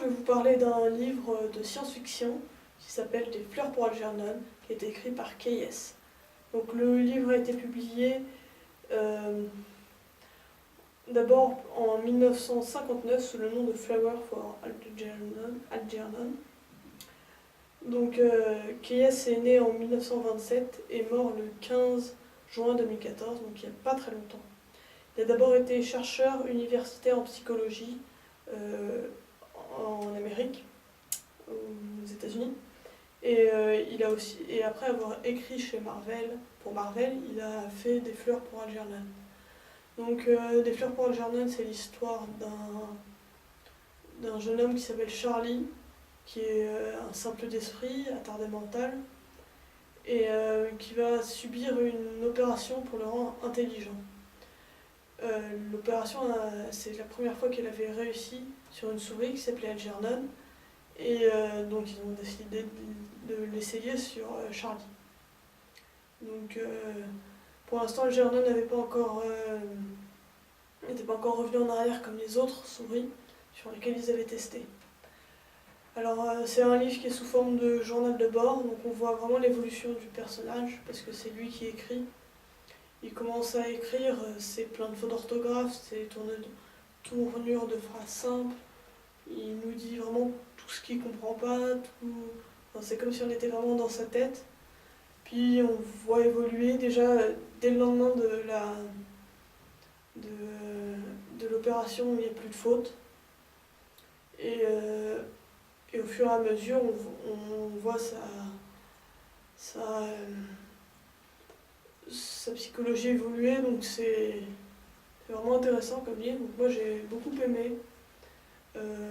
je vais vous parler d'un livre de science-fiction qui s'appelle Des fleurs pour Algernon, qui a été écrit par Keyes. Donc le livre a été publié d'abord en 1959 sous le nom de Flower for Algernon. Donc Keyes est né en 1927 et mort le 15 juin 2014, donc il n'y a pas très longtemps. Il a d'abord été chercheur universitaire en psychologie en Amérique, aux États-Unis. Et après avoir écrit pour Marvel, il a fait Des fleurs pour Algernon. Donc Des fleurs pour Algernon, c'est l'histoire d'un jeune homme qui s'appelle Charlie, qui est un simple d'esprit, attardé mental, et qui va subir une opération pour le rendre intelligent. L'opération, c'est la première fois qu'elle avait réussi sur une souris qui s'appelait Algernon, et donc ils ont décidé de l'essayer sur Charlie. Donc pour l'instant, Algernon n'était pas encore revenu en arrière comme les autres souris sur lesquelles ils avaient testé. Alors c'est un livre qui est sous forme de journal de bord, donc on voit vraiment l'évolution du personnage, parce que c'est lui qui écrit. Il commence à écrire, c'est plein de fautes d'orthographe, c'est tournure de phrases simples. Il nous dit vraiment tout ce qu'il ne comprend pas, enfin, c'est comme si on était vraiment dans sa tête. Puis on voit évoluer déjà dès le lendemain de l'opération, il n'y a plus de fautes. Et au fur et à mesure, on voit sa psychologie évoluer, donc c'est vraiment intéressant comme livre. Donc moi j'ai beaucoup aimé.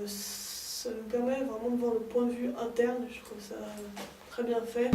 Ça nous permet vraiment de voir le point de vue interne, je trouve ça très bien fait.